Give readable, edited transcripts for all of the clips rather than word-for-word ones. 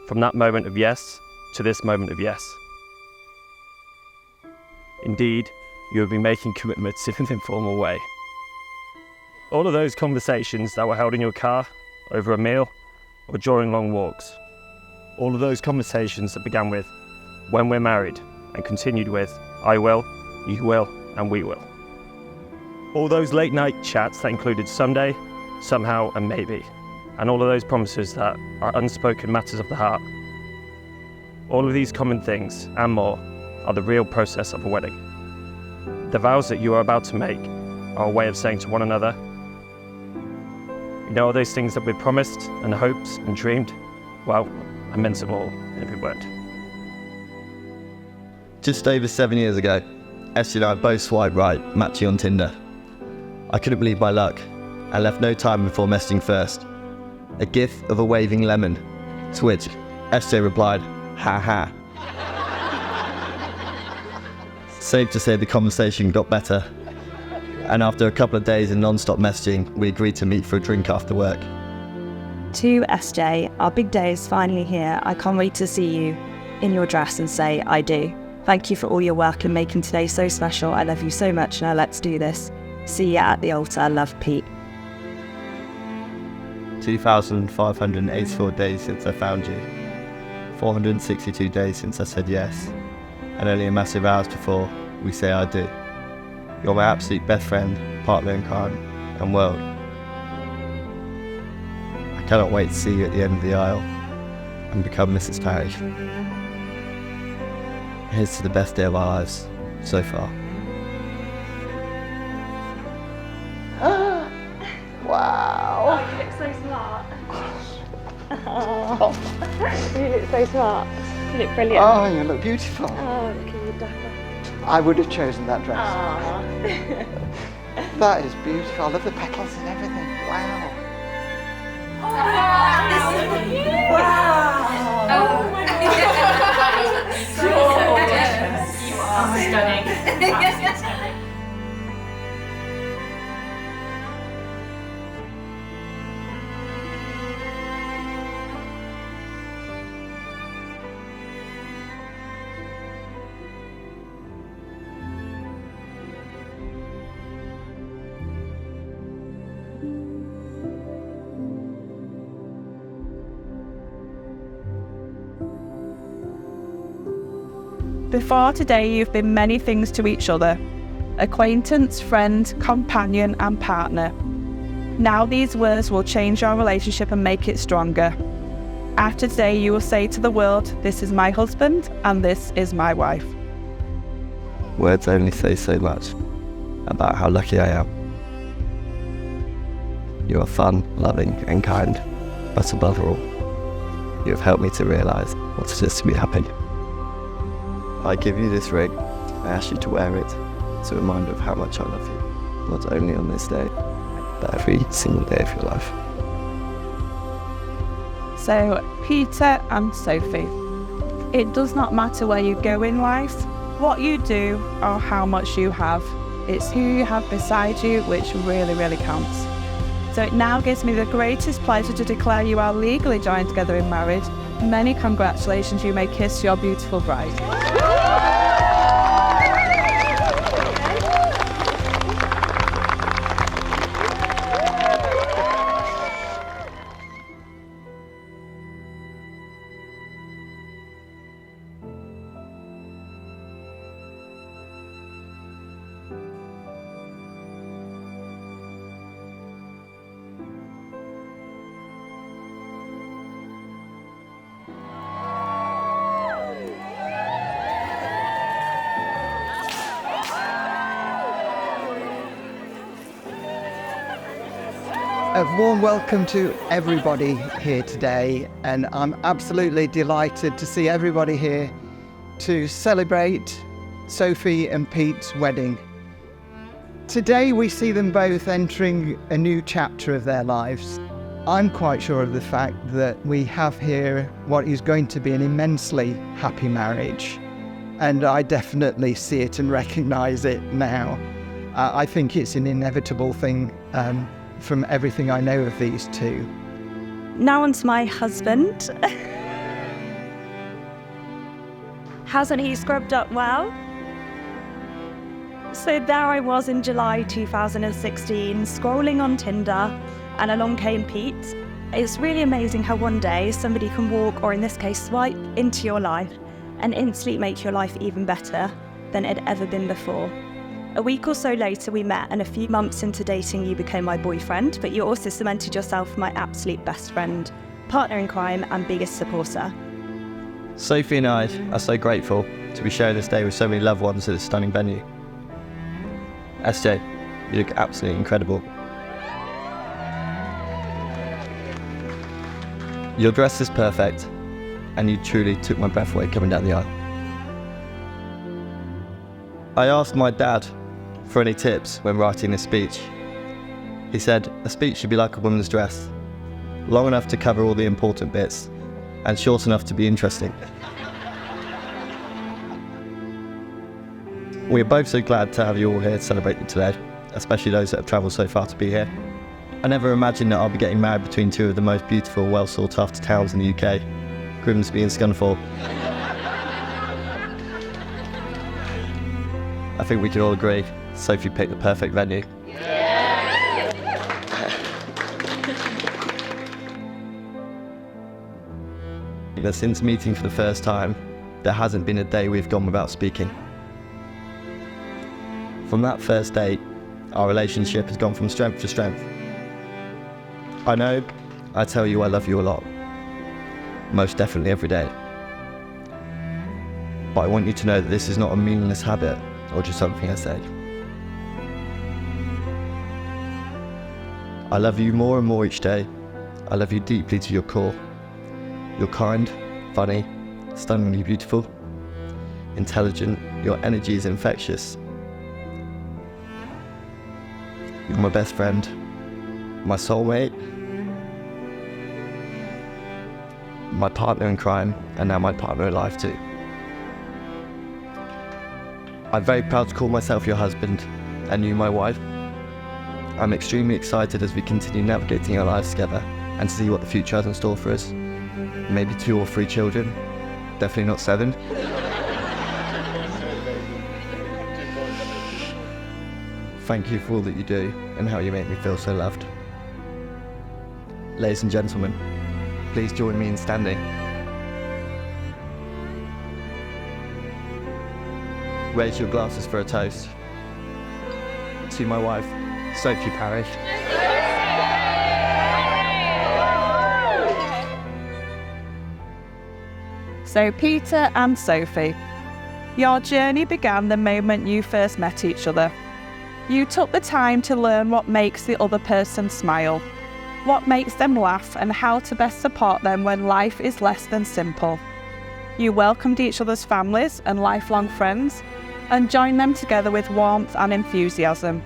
from that moment of yes to this moment of yes. Indeed, you have been making commitments in an informal way. All of those conversations that were held in your car, over a meal, or during long walks. All of those conversations that began with, when we're married, and continued with, I will, you will, and we will. All those late night chats that included someday, somehow, and maybe. And all of those promises that are unspoken matters of the heart. All of these common things, and more, are the real process of a wedding. The vows that you are about to make are a way of saying to one another, you know all those things that we've promised, and hoped, and dreamed? Well, I meant it all in every word. Just over 7 years ago, Esther and I both swiped right, matching on Tinder. I couldn't believe my luck, and left no time before messaging first. A gif of a waving lemon, to which Esther replied, ha ha. Safe to say the conversation got better, and after a couple of days in non-stop messaging, we agreed to meet for a drink after work. To SJ, our big day is finally here. I can't wait to see you in your dress and say, I do. Thank you for all your work and making today so special. I love you so much. Now let's do this. See ya at the altar. Love, Pete. 2,584 days since I found you. 462 days since I said yes. And only a massive hours before we say I do. You're my absolute best friend, partner in crime, and world. I cannot wait to see you at the end of the aisle and become Mrs. Parry. Here's to the best day of our lives so far. Wow. Oh, you look so smart. Oh. You look so smart. You look brilliant. Oh, you look beautiful. Oh, look at you, dapper. I would have chosen that dress. Aww. That is beautiful. I love the petals and everything. Wow. Oh my God. So gorgeous. You are stunning. Absolutely stunning. Before today, you've been many things to each other. Acquaintance, friend, companion, and partner. Now these words will change your relationship and make it stronger. After today, you will say to the world, this is my husband and this is my wife. Words only say so much about how lucky I am. You are fun, loving, and kind, but above all, you have helped me to realise what it is to be happy. I give you this ring. I ask you to wear it. It's a reminder of how much I love you, not only on this day, but every single day of your life. So, Peter and Sophie, it does not matter where you go in life, what you do, or how much you have. It's who you have beside you which really, really counts. So it now gives me the greatest pleasure to declare you are legally joined together in marriage. Many congratulations, you may kiss your beautiful bride. A warm welcome to everybody here today, and I'm absolutely delighted to see everybody here to celebrate Sophie and Pete's wedding. Today we see them both entering a new chapter of their lives. I'm quite sure of the fact that we have here what is going to be an immensely happy marriage, and I definitely see it and recognise it now. I think it's an inevitable thing from everything I know of these two. Now on to my husband. Hasn't he scrubbed up well? So there I was in July 2016, scrolling on Tinder, and along came Pete. It's really amazing how one day somebody can walk, or in this case swipe, into your life and instantly make your life even better than it had ever been before. A week or so later we met, and a few months into dating you became my boyfriend, but you also cemented yourself my absolute best friend, partner in crime and biggest supporter. Sophie and I are so grateful to be sharing this day with so many loved ones at this stunning venue. SJ, you look absolutely incredible. Your dress is perfect, and you truly took my breath away coming down the aisle. I asked my dad for any tips when writing this speech. He said, a speech should be like a woman's dress, long enough to cover all the important bits, and short enough to be interesting. We're both so glad to have you all here to celebrate it today, especially those that have travelled so far to be here. I never imagined that I'll be getting married between two of the most beautiful, well sought after towns in the UK, Grimsby and Scunthorpe. I think we can all agree, Sophie picked the perfect venue. That since meeting for the first time, there hasn't been a day we've gone without speaking. From that first date, our relationship has gone from strength to strength. I know I tell you I love you a lot, most definitely every day. But I want you to know that this is not a meaningless habit or just something I say. I love you more and more each day. I love you deeply to your core. You're kind, funny, stunningly beautiful, intelligent, your energy is infectious. You're my best friend, my soulmate, my partner in crime, and now my partner in life too. I'm very proud to call myself your husband, and you my wife. I'm extremely excited as we continue navigating our lives together and to see what the future has in store for us. Maybe 2 or 3 children, definitely not 7. Thank you for all that you do and how you make me feel so loved. Ladies and gentlemen, please join me in standing. Raise your glasses for a toast. To my wife, Sophie Parish. So Peter and Sophie, your journey began the moment you first met each other. You took the time to learn what makes the other person smile, what makes them laugh, and how to best support them when life is less than simple. You welcomed each other's families and lifelong friends, and joined them together with warmth and enthusiasm.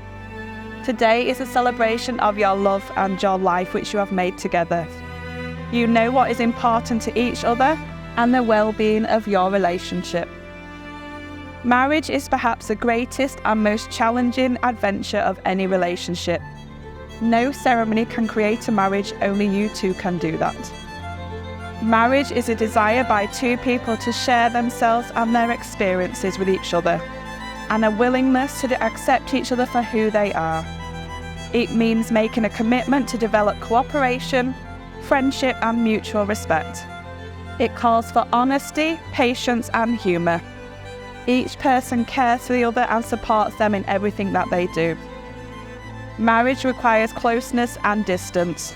Today is a celebration of your love and your life which you have made together. You know what is important to each other and the well-being of your relationship. Marriage is perhaps the greatest and most challenging adventure of any relationship. No ceremony can create a marriage, only you two can do that. Marriage is a desire by 2 people to share themselves and their experiences with each other, and a willingness to accept each other for who they are. It means making a commitment to develop cooperation, friendship and mutual respect. It calls for honesty, patience and humour. Each person cares for the other and supports them in everything that they do. Marriage requires closeness and distance.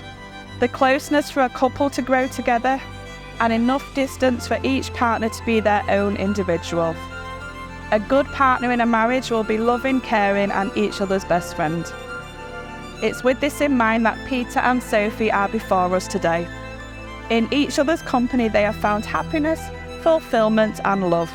The closeness for a couple to grow together, and enough distance for each partner to be their own individual. A good partner in a marriage will be loving, caring and each other's best friend. It's with this in mind that Peter and Sophie are before us today. In each other's company they have found happiness, fulfilment and love.